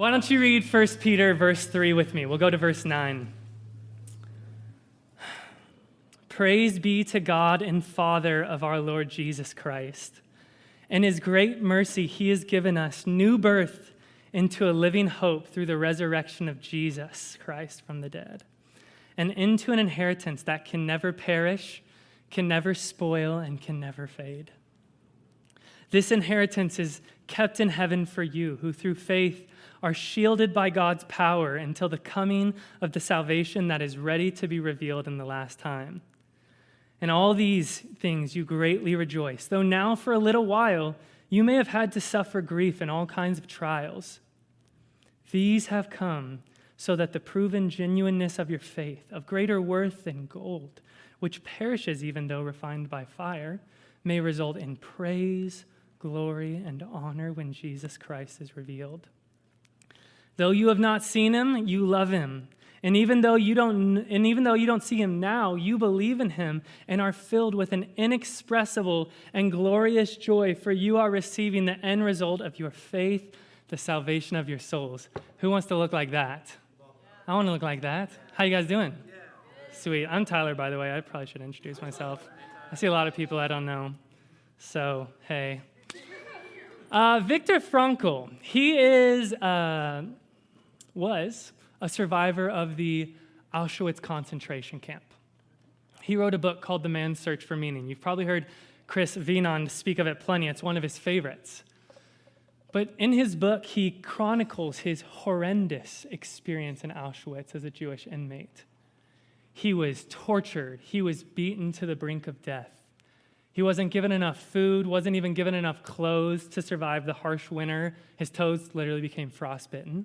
Why don't you read 1 Peter verse 3 with me? We'll go to verse 9. Praise be to God and Father of our Lord Jesus Christ. In his great mercy, he has given us new birth into a living hope through the resurrection of Jesus Christ from the dead, and into an inheritance that can never perish, can never spoil, and can never fade. This inheritance is kept in heaven for you, who through faith are shielded by God's power until the coming of the salvation that is ready to be revealed in the last time. In all these things you greatly rejoice, though now for a little while you may have had to suffer grief in all kinds of trials. These have come so that the proven genuineness of your faith, of greater worth than gold, which perishes even though refined by fire, may result in praise, glory, and honor when Jesus Christ is revealed. Though you have not seen him, you love him. And even though you don't see him now, you believe in him and are filled with an inexpressible and glorious joy, for you are receiving the end result of your faith, the salvation of your souls. Who wants to look like that? I want to look like that. How you guys doing? Sweet. I'm Tyler, by the way. I probably should introduce myself. I see a lot of people I don't know. So, hey. Viktor Frankl, he was a survivor of the Auschwitz concentration camp. He wrote a book called The Man's Search for Meaning. You've probably heard Chris Vienond speak of it plenty. It's one of his favorites. But in his book, he chronicles his horrendous experience in Auschwitz as a Jewish inmate. He was tortured. He was beaten to the brink of death. He wasn't given enough food, wasn't even given enough clothes to survive the harsh winter. His toes literally became frostbitten.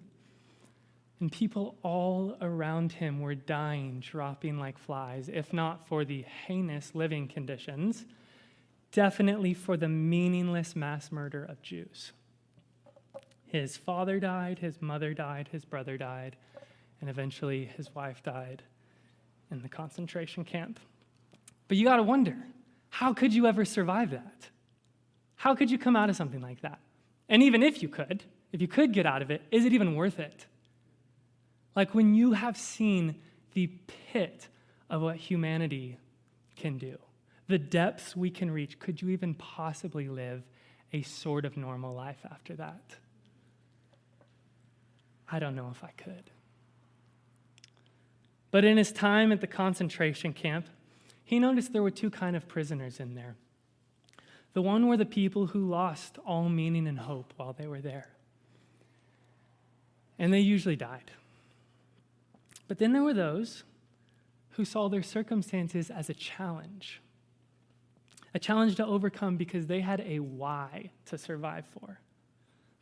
And people all around him were dying, dropping like flies, if not for the heinous living conditions, definitely for the meaningless mass murder of Jews. His father died, his mother died, his brother died, and eventually his wife died in the concentration camp. But you got to wonder, how could you ever survive that? How could you come out of something like that? And even if you could get out of it, is it even worth it? Like when you have seen the pit of what humanity can do, the depths we can reach, could you even possibly live a sort of normal life after that? I don't know if I could. But in his time at the concentration camp, he noticed there were two kinds of prisoners in there. The one were the people who lost all meaning and hope while they were there. And they usually died. But then there were those who saw their circumstances as a challenge to overcome because they had a why to survive for.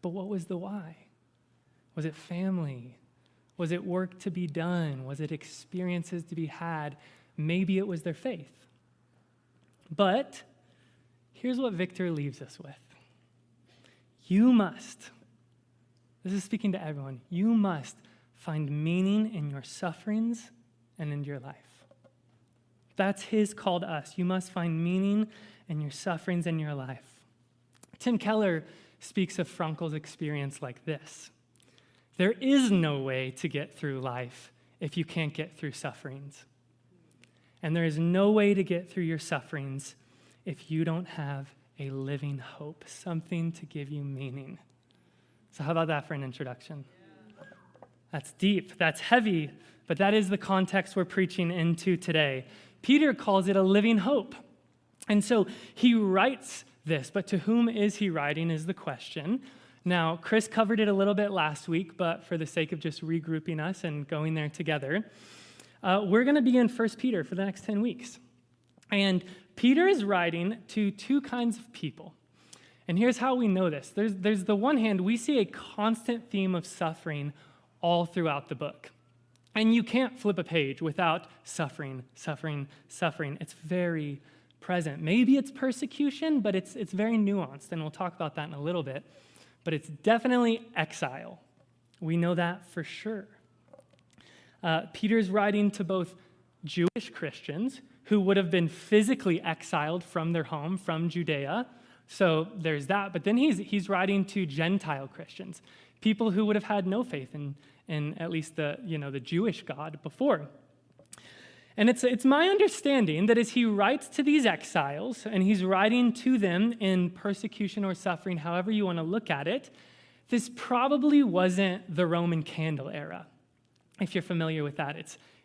But what was the why? Was it family? Was it work to be done? Was it experiences to be had? Maybe it was their faith. But here's what Victor leaves us with. You must, this is speaking to everyone, you must find meaning in your sufferings and in your life. That's his call to us. You must find meaning in your sufferings and your life. Tim Keller speaks of Frankl's experience like this. There is no way to get through life if you can't get through sufferings. And there is no way to get through your sufferings if you don't have a living hope, something to give you meaning. So how about that for an introduction? That's deep, that's heavy, but that is the context we're preaching into today. Peter calls it a living hope. And so he writes this, but to whom is he writing is the question. Now, Chris covered it a little bit last week, but for the sake of just regrouping us and going there together, we're going to be in 1 Peter for the next 10 weeks. And Peter is writing to two kinds of people. And here's how we know this. There's the one hand, we see a constant theme of suffering all throughout the book. And you can't flip a page without suffering, suffering, suffering. It's very present. Maybe it's persecution, but it's very nuanced, and we'll talk about that in a little bit. But it's definitely exile. We know that for sure. Peter's writing to both Jewish Christians who would have been physically exiled from their home, from Judea, So there's that. But then he's writing to Gentile Christians, people who would have had no faith in at least the Jewish God before. And it's my understanding that as he writes to these exiles, and he's writing to them in persecution or suffering, however you want to look at it, this probably wasn't the Roman candle era. If you're familiar with that,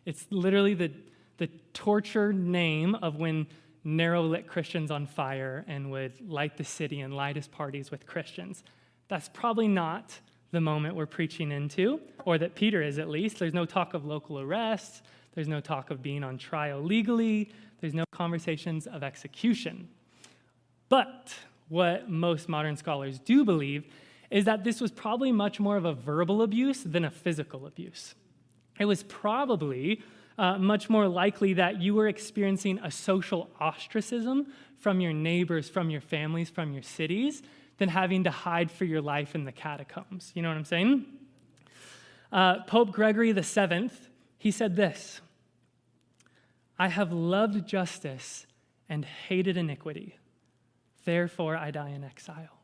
it's literally the torture name of when Nero lit Christians on fire and would light the city and light his parties with Christians. That's probably not the moment we're preaching into, or that Peter is at least. There's no talk of local arrests. There's no talk of being on trial legally. There's no conversations of execution. But what most modern scholars do believe is that this was probably much more of a verbal abuse than a physical abuse. It was probably much more likely that you were experiencing a social ostracism from your neighbors, from your families, from your cities, than having to hide for your life in the catacombs. You know what I'm saying? Pope Gregory VII, he said this: "I have loved justice and hated iniquity. Therefore I die in exile."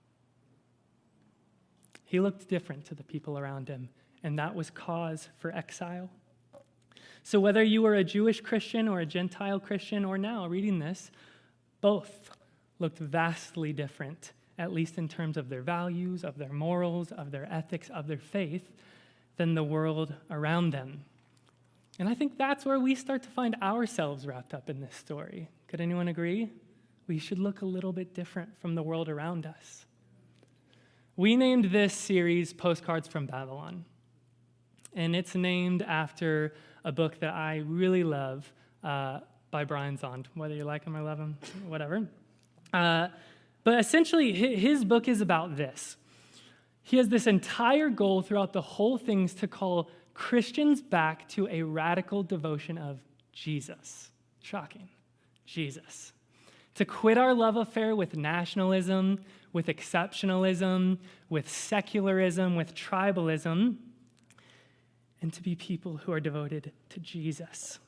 He looked different to the people around him, and that was cause for exile. So whether you were a Jewish Christian or a Gentile Christian, or now reading this, both looked vastly different, at least in terms of their values, of their morals, of their ethics, of their faith, than the world around them. And I think that's where we start to find ourselves wrapped up in this story. Could anyone agree? We should look a little bit different from the world around us. We named this series Postcards from Babylon. And it's named after a book that I really love by Brian Zond, whether you like him or love him, whatever. But essentially, his book is about this. He has this entire goal throughout the whole thing to call Christians back to a radical devotion of Jesus. Shocking. Jesus. To quit our love affair with nationalism, with exceptionalism, with secularism, with tribalism, and to be people who are devoted to Jesus.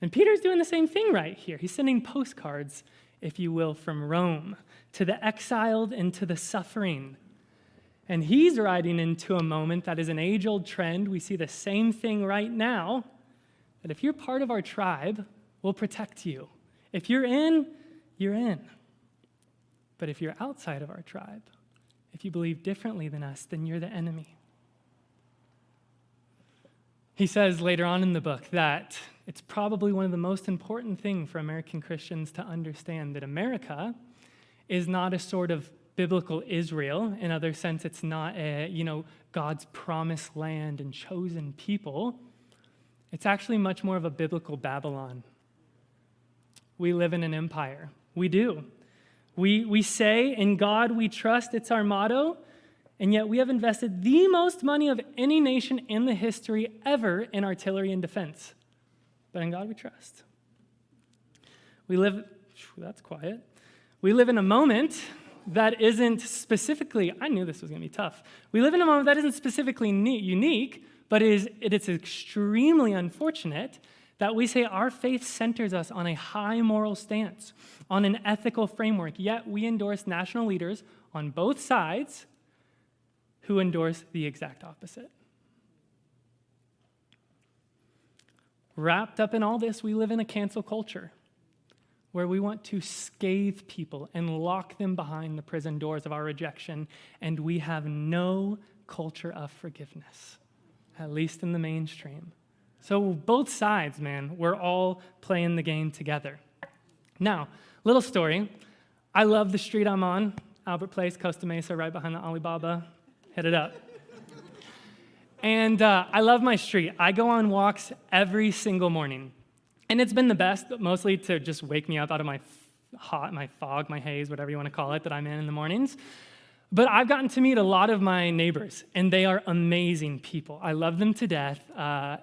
And Peter's doing the same thing right here. He's sending postcards, if you will, from Rome to the exiled and to the suffering. And he's writing into a moment that is an age-old trend. We see the same thing right now, that if you're part of our tribe, we'll protect you. If you're in, you're in. But if you're outside of our tribe, if you believe differently than us, then you're the enemy. He says later on in the book that it's probably one of the most important things for American Christians to understand, that America is not a sort of biblical Israel. In other sense, it's not God's promised land and chosen people. It's actually much more of a biblical Babylon. We live in an empire. We do. We say, "In God we trust," it's our motto, and yet we have invested the most money of any nation in the history ever in artillery and defense. But in God we trust. That's quiet. We live in a moment that isn't specifically, I knew this was going to be tough. We live in a moment that isn't specifically unique, but it's extremely unfortunate that we say our faith centers us on a high moral stance, on an ethical framework, yet we endorse national leaders on both sides who endorse the exact opposite. Wrapped up in all this, we live in a cancel culture where we want to scathe people and lock them behind the prison doors of our rejection, and we have no culture of forgiveness, at least in the mainstream. So both sides, man, we're all playing the game together. Now, little story. I love the street I'm on, Albert Place, Costa Mesa, right behind the Alibaba. Hit it up. And I love my street. I go on walks every single morning. And it's been the best, mostly to just wake me up out of my fog, my haze, whatever you want to call it, that I'm in the mornings. But I've gotten to meet a lot of my neighbors, and they are amazing people. I love them to death.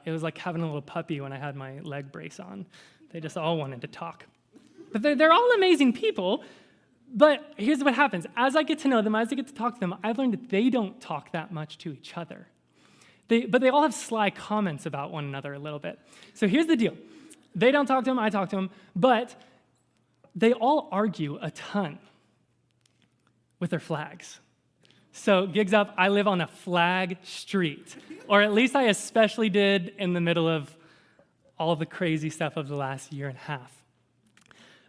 It was like having a little puppy when I had my leg brace on. They just all wanted to talk. But they're all amazing people. But here's what happens. As I get to know them, as I get to talk to them, I've learned that they don't talk that much to each other. But they all have sly comments about one another a little bit. So here's the deal. They don't talk to them, I talk to them, but they all argue a ton. with their flags. So, gigs up, I live on a flag street, or at least I especially did in the middle of all the crazy stuff of the last year and a half.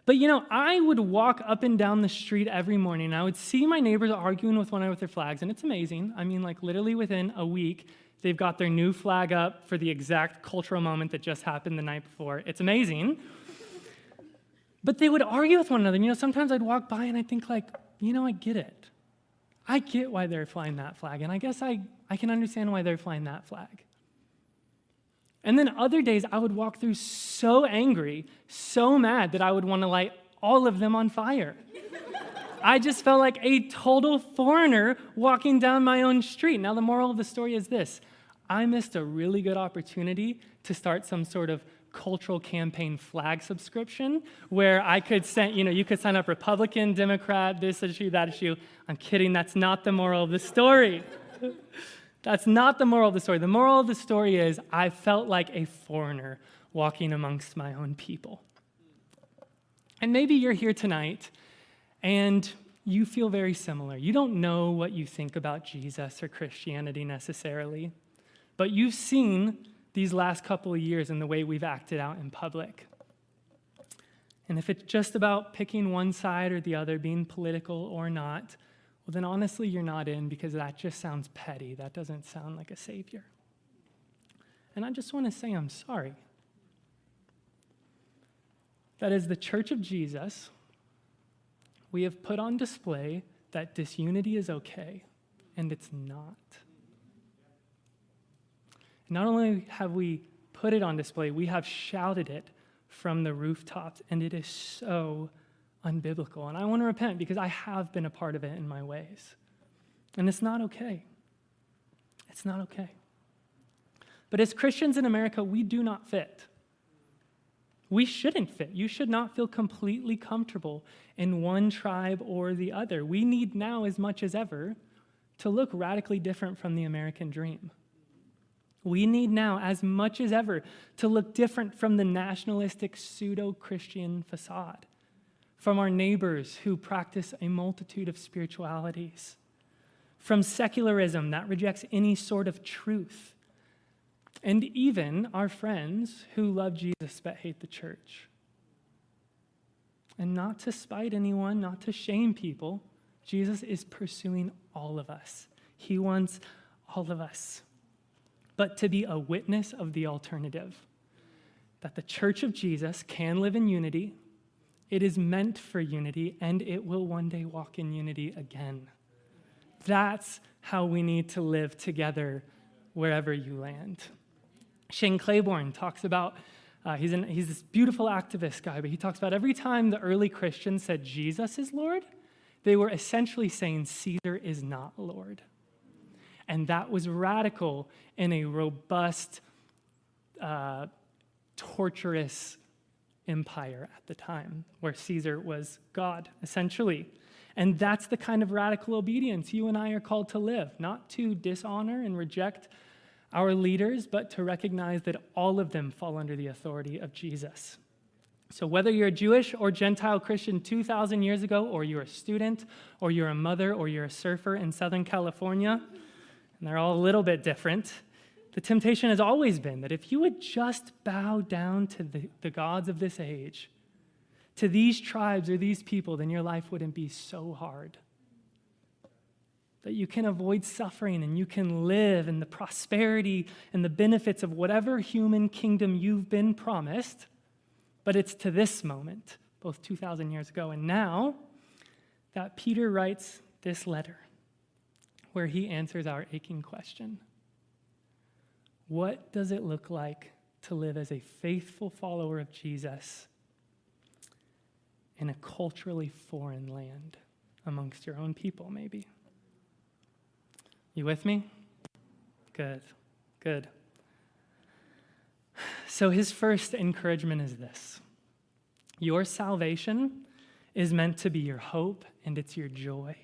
But I would walk up and down the street every morning, and I would see my neighbors arguing with one another with their flags, and it's amazing. I mean, like literally within a week, they've got their new flag up for the exact cultural moment that just happened the night before. It's amazing. But they would argue with one another. Sometimes I'd walk by and I'd think like, I get it. I get why they're flying that flag, and I guess I can understand why they're flying that flag. And then other days, I would walk through so angry, so mad that I would want to light all of them on fire. I just felt like a total foreigner walking down my own street. Now, the moral of the story is this. I missed a really good opportunity to start some sort of cultural campaign flag subscription where I could send, you could sign up Republican, Democrat, this issue, that issue. I'm kidding. That's not the moral of the story. That's not the moral of the story. The moral of the story is I felt like a foreigner walking amongst my own people. And maybe you're here tonight and you feel very similar. You don't know what you think about Jesus or Christianity necessarily, but you've seen these last couple of years in the way we've acted out in public. And if it's just about picking one side or the other, being political or not, well, then honestly, you're not in, because that just sounds petty. That doesn't sound like a savior. And I just want to say I'm sorry. That as the Church of Jesus, we have put on display that disunity is okay, and it's not. Not only have we put it on display, we have shouted it from the rooftops, and it is so unbiblical. And I want to repent because I have been a part of it in my ways. And it's not okay. It's not okay. But as Christians in America, we do not fit. We shouldn't fit. You should not feel completely comfortable in one tribe or the other. We need now, as much as ever, to look radically different from the American dream. We need now, as much as ever, to look different from the nationalistic pseudo-Christian facade, from our neighbors who practice a multitude of spiritualities, from secularism that rejects any sort of truth, and even our friends who love Jesus but hate the church. And not to spite anyone, not to shame people, Jesus is pursuing all of us. He wants all of us. But to be a witness of the alternative, that the Church of Jesus can live in unity, it is meant for unity, and it will one day walk in unity again. That's how we need to live together wherever you land. Shane Claiborne talks about, he's this beautiful activist guy, but he talks about every time the early Christians said Jesus is Lord, they were essentially saying Caesar is not Lord. And that was radical in a robust, torturous empire at the time, where Caesar was God, essentially. And that's the kind of radical obedience you and I are called to live, not to dishonor and reject our leaders, but to recognize that all of them fall under the authority of Jesus. So whether you're a Jewish or Gentile Christian 2,000 years ago, or you're a student, or you're a mother, or you're a surfer in Southern California, and they're all a little bit different, the temptation has always been that if you would just bow down to the gods of this age, to these tribes or these people, then your life wouldn't be so hard. That you can avoid suffering and you can live in the prosperity and the benefits of whatever human kingdom you've been promised, but it's to this moment, both 2,000 years ago and now, that Peter writes this letter, where he answers our aching question. What does it look like to live as a faithful follower of Jesus in a culturally foreign land amongst your own people, maybe? You with me? Good, good. So his first encouragement is this. Your salvation is meant to be your hope, and it's your joy.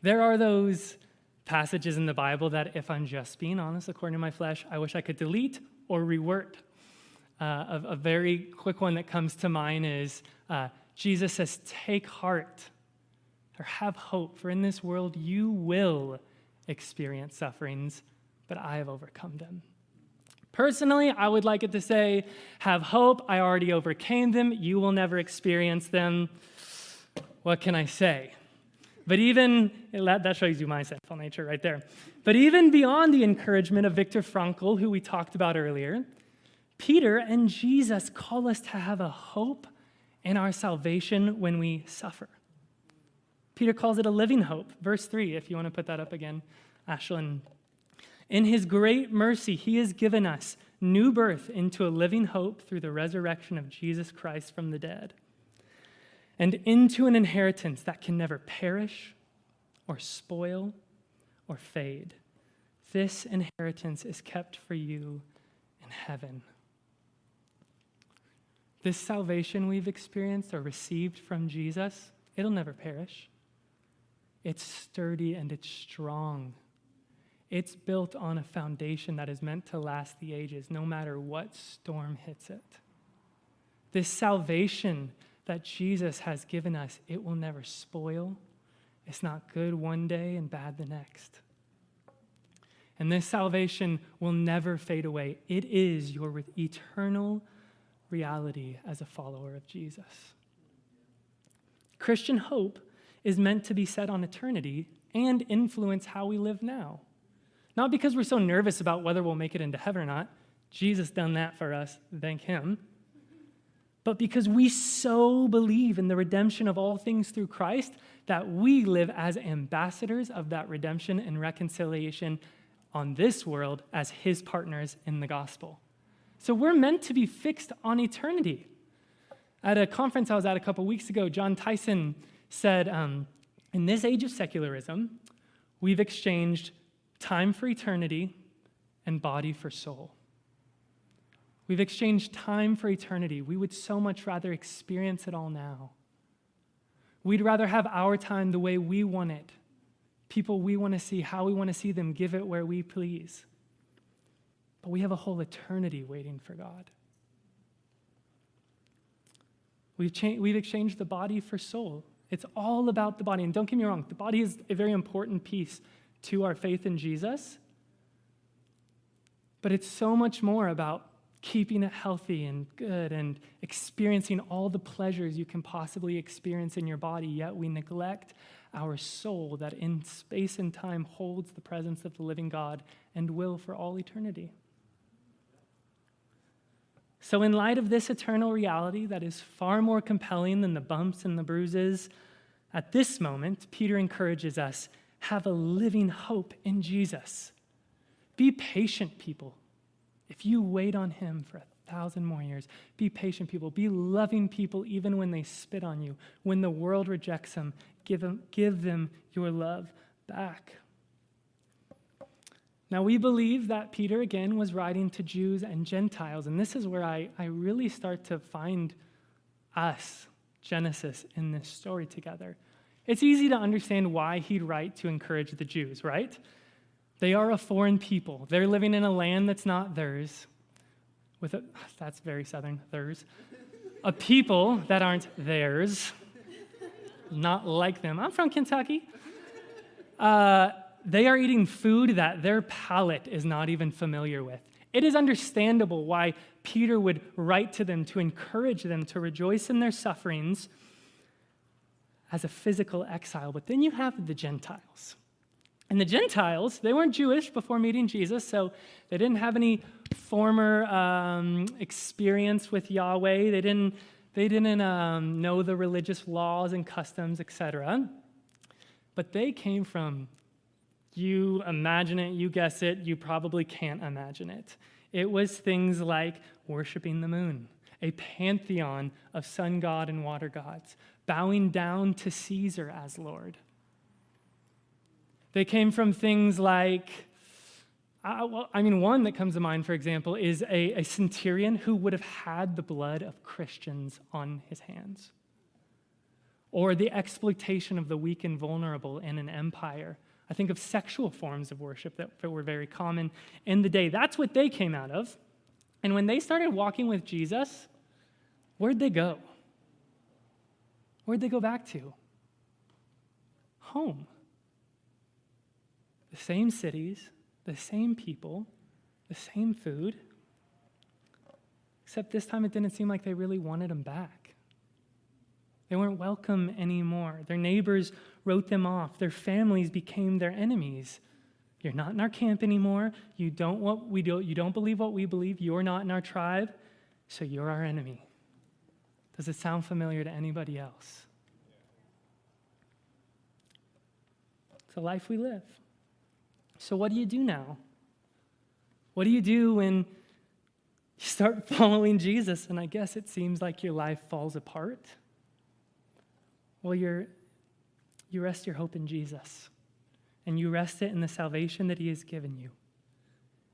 There are those passages in the Bible that, if I'm just being honest, according to my flesh, I wish I could delete or reword. A very quick one that comes to mind is Jesus says, take heart. or have hope, for in this world you will experience sufferings, but I have overcome them. Personally, I would like it to say, have hope, I already overcame them, you will never experience them. What can I say? But even, that shows you my sinful nature right there. But even beyond the encouragement of Viktor Frankl, who we talked about earlier, Peter and Jesus call us to have a hope in our salvation when we suffer. Peter calls it a living hope. Verse 3, if you want to put that up again, Ashlyn. In his great mercy, he has given us new birth into a living hope through the resurrection of Jesus Christ from the dead, and into an inheritance that can never perish or spoil or fade. This inheritance is kept for you in heaven. This salvation we've experienced or received from Jesus, it'll never perish. It's sturdy and it's strong. It's built on a foundation that is meant to last the ages, no matter what storm hits it. This salvation that Jesus has given us, it will never spoil. It's not good one day and bad the next. And this salvation will never fade away. It is your eternal reality as a follower of Jesus. Christian hope is meant to be set on eternity and influence how we live now. Not because we're so nervous about whether we'll make it into heaven or not. Jesus done that for us, thank him. But because we so believe in the redemption of all things through Christ that we live as ambassadors of that redemption and reconciliation on this world as his partners in the gospel. So we're meant to be fixed on eternity. At a conference I was at a couple weeks ago, John Tyson said, in this age of secularism, we've exchanged time for eternity and body for soul. We've exchanged time for eternity. We would so much rather experience it all now. We'd rather have our time the way we want it. People we want to see, how we want to see them, give it where we please. But we have a whole eternity waiting for God. We've exchanged the body for soul. It's all about the body. And don't get me wrong, the body is a very important piece to our faith in Jesus. But it's so much more about keeping it healthy and good and experiencing all the pleasures you can possibly experience in your body, yet we neglect our soul that in space and time holds the presence of the living God and will for all eternity. So in light of this eternal reality that is far more compelling than the bumps and the bruises, at this moment, Peter encourages us, have a living hope in Jesus. Be patient, people. If you wait on him for 1,000 more years, be patient, people. Be loving people even when they spit on you. When the world rejects them, give them your love back. Now, we believe that Peter, again, was writing to Jews and Gentiles, and this is where I really start to find us, Genesis, in this story together. It's easy to understand why he'd write to encourage the Jews, right? They are a foreign people. They're living in a land that's not theirs. That's very southern, theirs. A people that aren't theirs, not like them. I'm from Kentucky. They are eating food that their palate is not even familiar with. It is understandable why Peter would write to them to encourage them to rejoice in their sufferings as a physical exile. But then you have the Gentiles. And the Gentiles, they weren't Jewish before meeting Jesus, so they didn't have any former experience with Yahweh. They didn't know the religious laws and customs, etc. But they came from, you imagine it, you guess it, you probably can't imagine it. It was things like worshiping the moon, a pantheon of sun god and water gods, bowing down to Caesar as Lord. They came from things like, one that comes to mind, for example, is a centurion who would have had the blood of Christians on his hands. Or the exploitation of the weak and vulnerable in an empire. I think of sexual forms of worship that were very common in the day. That's what they came out of. And when they started walking with Jesus, where'd they go? Where'd they go back to? home. The same cities, the same people, the same food, except this time it didn't seem like they really wanted them back. They weren't welcome anymore. Their neighbors wrote them off. Their families became their enemies. You're not in our camp anymore. You don't believe what we believe. You're not in our tribe, so you're our enemy. Does it sound familiar to anybody else? It's a life we live. So what do you do now? What do you do when you start following Jesus and I guess it seems like your life falls apart? Well, you rest your hope in Jesus, and you rest it in the salvation that he has given you.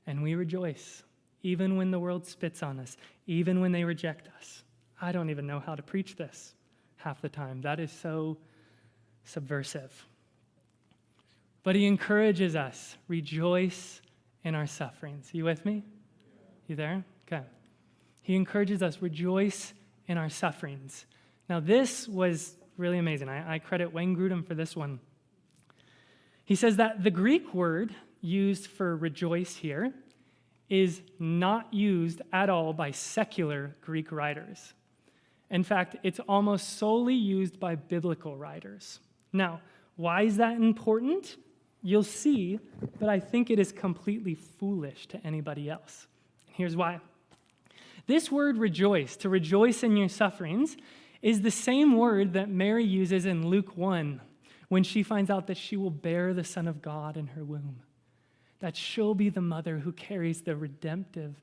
And we rejoice, even when the world spits on us, even when they reject us. I don't even know how to preach this half the time. That is so subversive. But he encourages us, rejoice in our sufferings. You with me? You there? Okay. He encourages us, rejoice in our sufferings. Now, this was really amazing. I credit Wayne Grudem for this one. He says that the Greek word used for rejoice here is not used at all by secular Greek writers. In fact, it's almost solely used by biblical writers. Now, why is that important? You'll see, but I think it is completely foolish to anybody else. Here's why. This word rejoice, to rejoice in your sufferings, is the same word that Mary uses in Luke 1 when she finds out that she will bear the Son of God in her womb, that she'll be the mother who carries the redemptive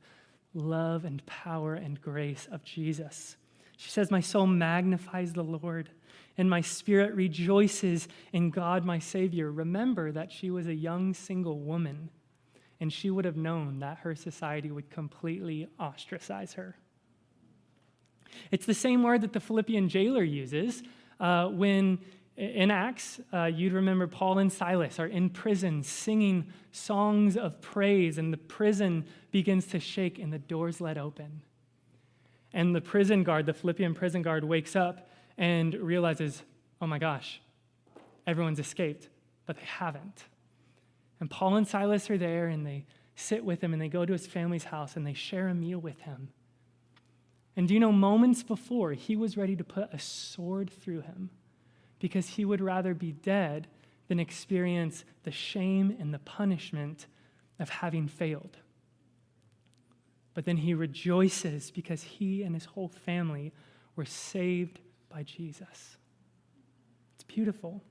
love and power and grace of Jesus. She says, "My soul magnifies the Lord, and my spirit rejoices in God my Savior." Remember that she was a young single woman, and she would have known that her society would completely ostracize her. It's the same word that the Philippian jailer uses when in Acts, you'd remember Paul and Silas are in prison singing songs of praise, and the prison begins to shake and the doors let open. And the prison guard, the Philippian prison guard, wakes up and realizes, oh my gosh, everyone's escaped, but they haven't. And Paul and Silas are there, and they sit with him, and they go to his family's house, and they share a meal with him. And do you know, moments before, he was ready to put a sword through him because he would rather be dead than experience the shame and the punishment of having failed. But then he rejoices because he and his whole family were saved by Jesus. It's beautiful.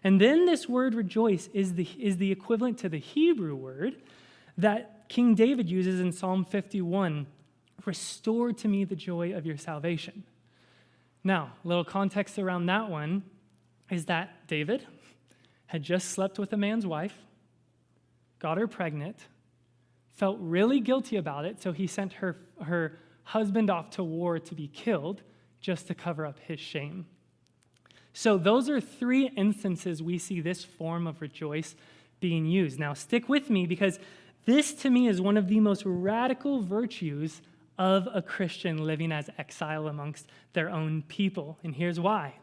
And then this word rejoice is the equivalent to the Hebrew word that King David uses in Psalm 51. Restore to me the joy of your salvation. Now, a little context around that one is that David had just slept with a man's wife, got her pregnant, felt really guilty about it, so he sent her husband off to war to be killed just to cover up his shame. So those are three instances we see this form of rejoice being used. Now, stick with me because this to me is one of the most radical virtues of a Christian living as exile amongst their own people. And here's why.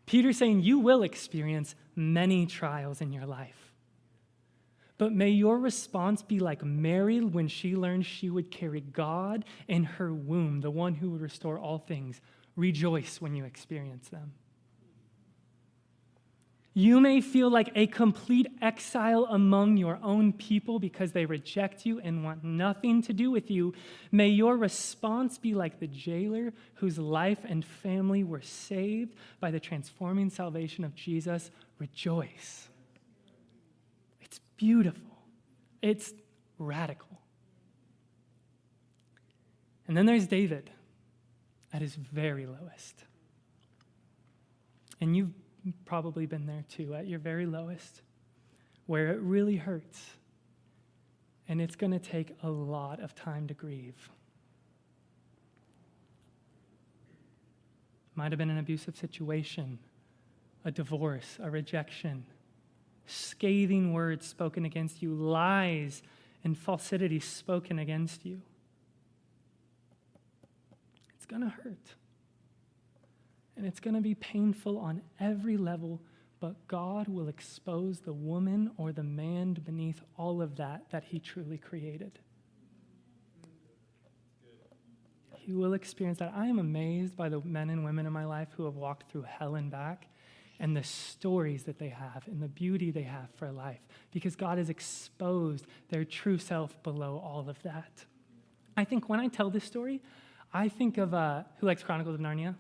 Peter's saying you will experience many trials in your life. But may your response be like Mary when she learned she would carry God in her womb, the one who would restore all things. Rejoice when you experience them. You may feel like a complete exile among your own people because they reject you and want nothing to do with you. May your response be like the jailer whose life and family were saved by the transforming salvation of Jesus. Rejoice. It's beautiful. It's radical. And then there's David at his very lowest. And you've probably been there too, at your very lowest, where it really hurts. And it's going to take a lot of time to grieve. Might have been an abusive situation, a divorce, a rejection, scathing words spoken against you, lies and falsity spoken against you. It's going to hurt. And it's going to be painful on every level but God will expose the woman or the man beneath all of that he truly created. He will experience that. I am amazed by the men and women in my life who have walked through hell and back, and the stories that they have and the beauty they have for life, because God has exposed their true self below all of that. I think when I tell this story, I think of, who likes Chronicles of Narnia?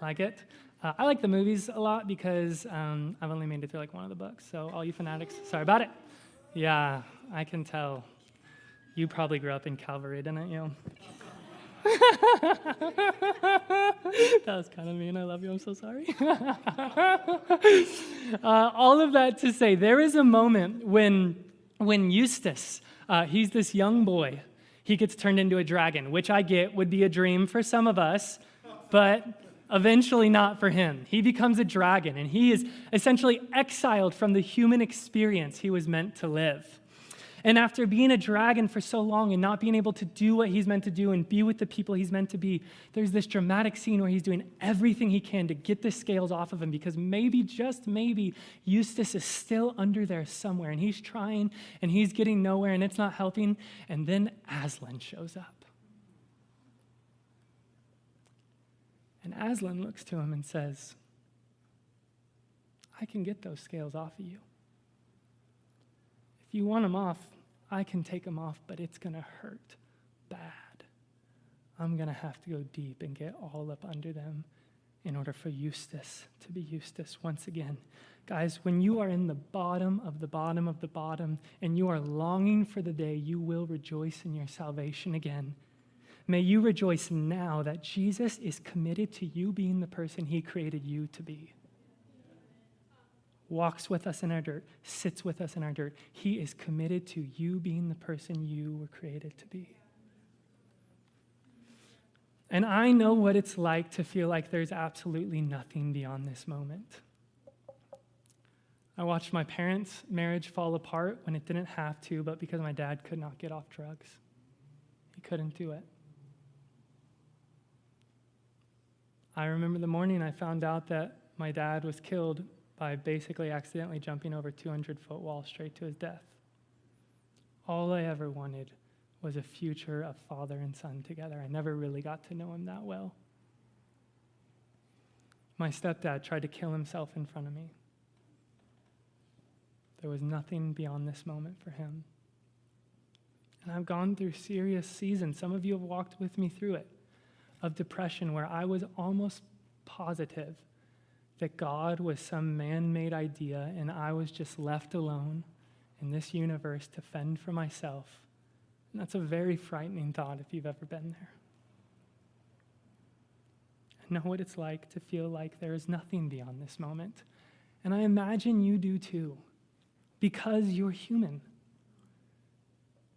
Like it? I like the movies a lot because I've only made it through like one of the books, so all you fanatics, sorry about it. Yeah, I can tell. You probably grew up in Calvary, didn't you? That was kind of mean. I love you. I'm so sorry. All of that to say, there is a moment when Eustace, he's this young boy, he gets turned into a dragon, which I get would be a dream for some of us, but eventually not for him. He becomes a dragon, and he is essentially exiled from the human experience he was meant to live. And after being a dragon for so long and not being able to do what he's meant to do and be with the people he's meant to be, there's this dramatic scene where he's doing everything he can to get the scales off of him, because maybe, just maybe, Eustace is still under there somewhere, and he's trying and he's getting nowhere and it's not helping. And then Aslan shows up. And Aslan looks to him and says, I can get those scales off of you. If you want them off, I can take them off, but it's going to hurt bad. I'm going to have to go deep and get all up under them in order for Eustace to be Eustace once again. Guys, when you are in the bottom of the bottom of the bottom and you are longing for the day you will rejoice in your salvation again, may you rejoice now that Jesus is committed to you being the person he created you to be. Walks with us in our dirt, sits with us in our dirt. He is committed to you being the person you were created to be. And I know what it's like to feel like there's absolutely nothing beyond this moment. I watched my parents' marriage fall apart when it didn't have to, but because my dad could not get off drugs. He couldn't do it. I remember the morning I found out that my dad was killed by basically accidentally jumping over a 200-foot wall straight to his death. All I ever wanted was a future of father and son together. I never really got to know him that well. My stepdad tried to kill himself in front of me. There was nothing beyond this moment for him. And I've gone through serious seasons. Some of you have walked with me through it, of depression, where I was almost positive that God was some man-made idea and I was just left alone in this universe to fend for myself. And that's a very frightening thought if you've ever been there. I know what it's like to feel like there is nothing beyond this moment. And I imagine you do too, because you're human.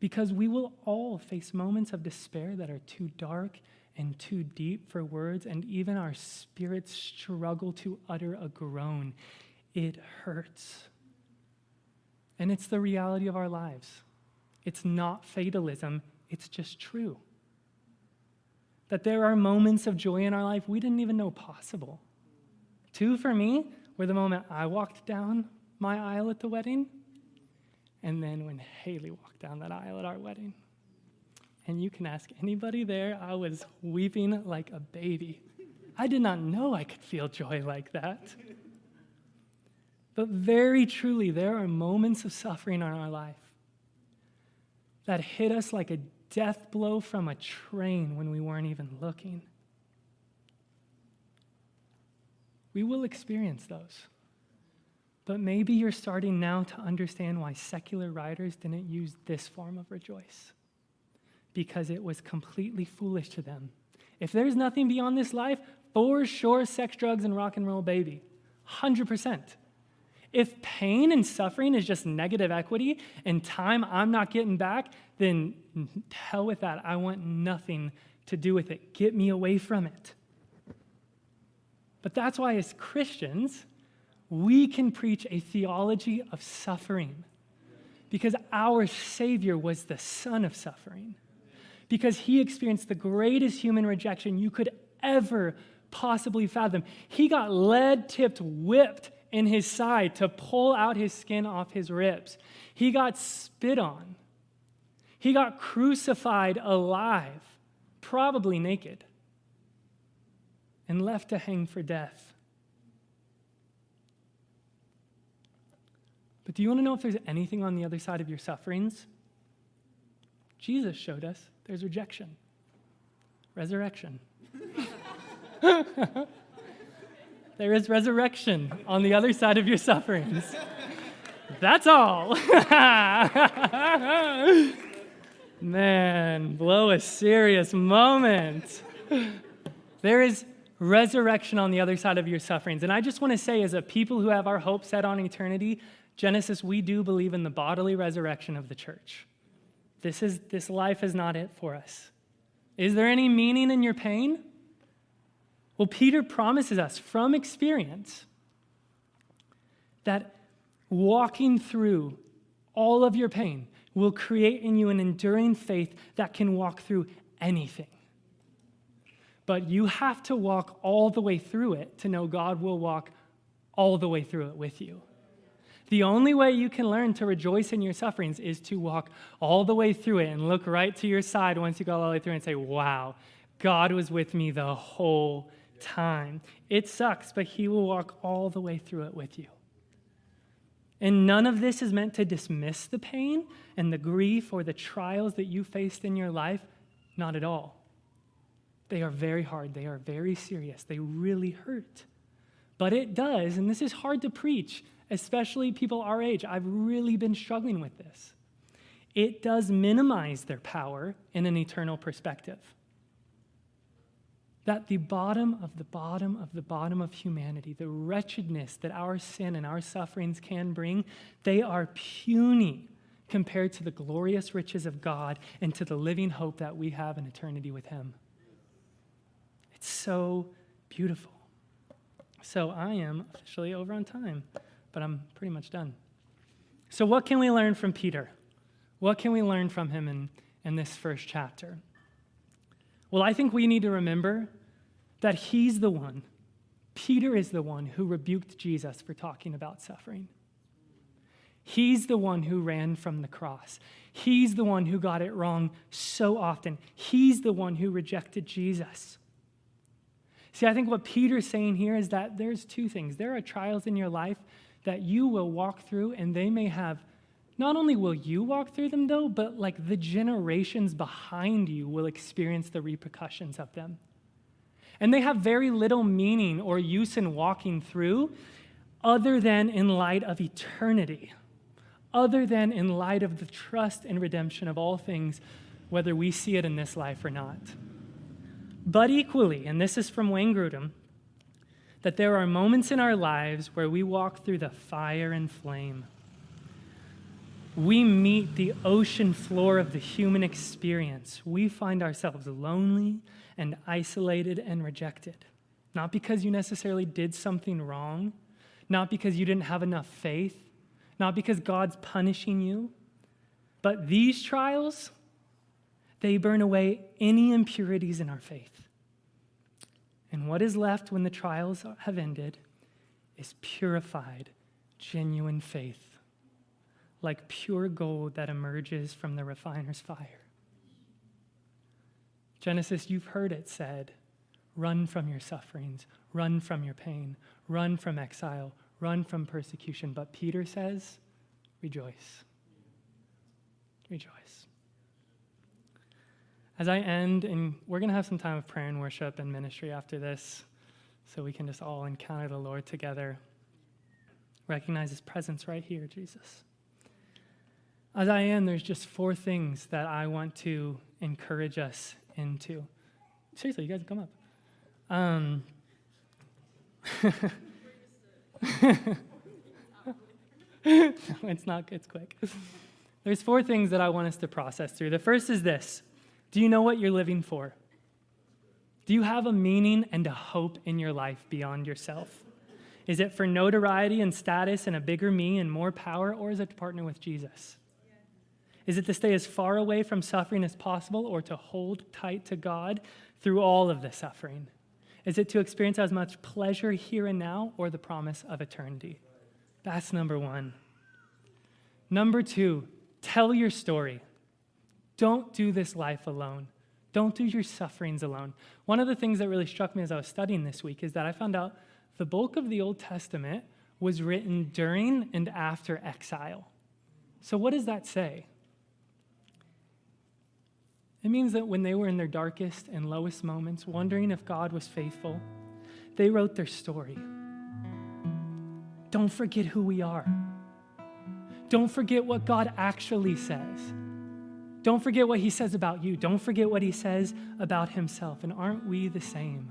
Because we will all face moments of despair that are too dark and too deep for words, and even our spirits struggle to utter a groan. It hurts. And it's the reality of our lives. It's not fatalism, it's just true. That there are moments of joy in our life we didn't even know possible. Two for me were the moment I walked down my aisle at the wedding, and then when Haley walked down that aisle at our wedding. And you can ask anybody there, I was weeping like a baby. I did not know I could feel joy like that. But very truly, there are moments of suffering in our life that hit us like a death blow from a train when we weren't even looking. We will experience those. But maybe you're starting now to understand why secular writers didn't use this form of rejoice. Because it was completely foolish to them. If there's nothing beyond this life, for sure, sex, drugs, and rock and roll, baby. 100%. If pain and suffering is just negative equity and time I'm not getting back, then hell with that. I want nothing to do with it. Get me away from it. But that's why as Christians, we can preach a theology of suffering. Because our Savior was the Son of suffering. Because he experienced the greatest human rejection you could ever possibly fathom. He got lead-tipped, whipped, in his side to pull out his skin off his ribs. He got spit on. He got crucified alive, probably naked, and left to hang for death. But do you want to know if there's anything on the other side of your sufferings? Jesus showed us there's rejection, resurrection. There is resurrection on the other side of your sufferings. That's all. Man, blow a serious moment. There is resurrection on the other side of your sufferings. And I just want to say, as a people who have our hope set on eternity, Genesis, we do believe in the bodily resurrection of the church. This life is not it for us. Is there any meaning in your pain? Well, Peter promises us from experience that walking through all of your pain will create in you an enduring faith that can walk through anything. But you have to walk all the way through it to know God will walk all the way through it with you. The only way you can learn to rejoice in your sufferings is to walk all the way through it and look right to your side once you go all the way through and say, wow, God was with me the whole time. It sucks, but he will walk all the way through it with you. And none of this is meant to dismiss the pain and the grief or the trials that you faced in your life. Not at all. They are very hard. They are very serious. They really hurt. But it does, and this is hard to preach, especially people our age. I've really been struggling with this. It does minimize their power in an eternal perspective. That the bottom of the bottom of the bottom of humanity, the wretchedness that our sin and our sufferings can bring, they are puny compared to the glorious riches of God and to the living hope that we have in eternity with him. It's so beautiful. So I am officially over on time, but I'm pretty much done. So what can we learn from Peter? What can we learn from him in this first chapter? Well, I think we need to remember that he's the one, Peter is the one who rebuked Jesus for talking about suffering. He's the one who ran from the cross. He's the one who got it wrong so often. He's the one who rejected Jesus. See, I think what Peter's saying here is that there's two things. There are trials in your life that you will walk through, and they may have, not only will you walk through them though, but like the generations behind you will experience the repercussions of them. And they have very little meaning or use in walking through other than in light of eternity, other than in light of the trust and redemption of all things, whether we see it in this life or not. But equally, and this is from Wayne Grudem, that there are moments in our lives where we walk through the fire and flame. We meet the ocean floor of the human experience. We find ourselves lonely and isolated and rejected. Not because you necessarily did something wrong, not because you didn't have enough faith, not because God's punishing you, but these trials, they burn away any impurities in our faith. And what is left when the trials have ended is purified, genuine faith, like pure gold that emerges from the refiner's fire. Genesis, you've heard it said, run from your sufferings, run from your pain, run from exile, run from persecution. But Peter says, rejoice. Rejoice. As I end, and we're going to have some time of prayer and worship and ministry after this, so we can just all encounter the Lord together. Recognize his presence right here, Jesus. As I end, there's just 4 things that I want to encourage us into. Seriously, you guys come up. It's quick. There's 4 things that I want us to process through. The first is this. Do you know what you're living for? Do you have a meaning and a hope in your life beyond yourself? Is it for notoriety and status and a bigger me and more power, or is it to partner with Jesus? Is it to stay as far away from suffering as possible, or to hold tight to God through all of the suffering? Is it to experience as much pleasure here and now, or the promise of eternity? That's number one. Number two, tell your story. Don't do this life alone. Don't do your sufferings alone. One of the things that really struck me as I was studying this week is that I found out the bulk of the Old Testament was written during and after exile. So what does that say? It means that when they were in their darkest and lowest moments, wondering if God was faithful, they wrote their story. Don't forget who we are. Don't forget what God actually says. Don't forget what he says about you. Don't forget what he says about himself. And aren't we the same?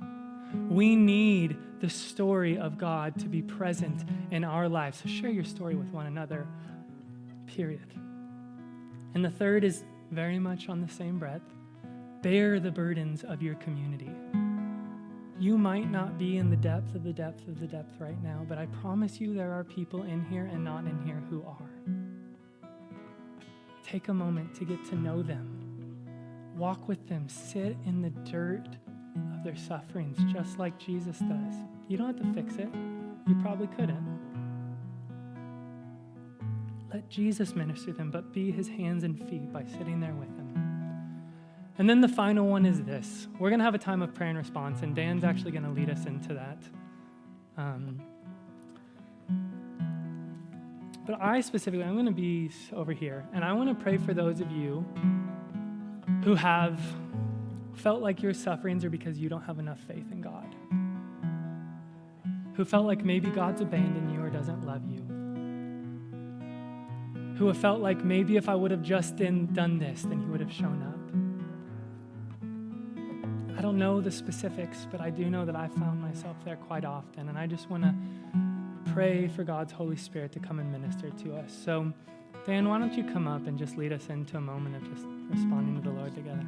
We need the story of God to be present in our lives. So share your story with one another, period. And the third is very much on the same breath. Bear the burdens of your community. You might not be in the depth of the depth of the depth right now, but I promise you there are people in here and not in here who are. Take a moment to get to know them. Walk with them. Sit in the dirt of their sufferings, just like Jesus does. You don't have to fix it. You probably couldn't. Let Jesus minister them, but be his hands and feet by sitting there with him. And then the final one is this. We're going to have a time of prayer and response, and Dan's actually going to lead us into that. But I specifically, I'm going to be over here, and I want to pray for those of you who have felt like your sufferings are because you don't have enough faith in God, who felt like maybe God's abandoned you or doesn't love you, who have felt like maybe if I would have just done this, then he would have shown up. I don't know the specifics, but I do know that I found myself there quite often, and I just want to pray for God's Holy Spirit to come and minister to us. So, Dan, why don't you come up and just lead us into a moment of just responding to the Lord together?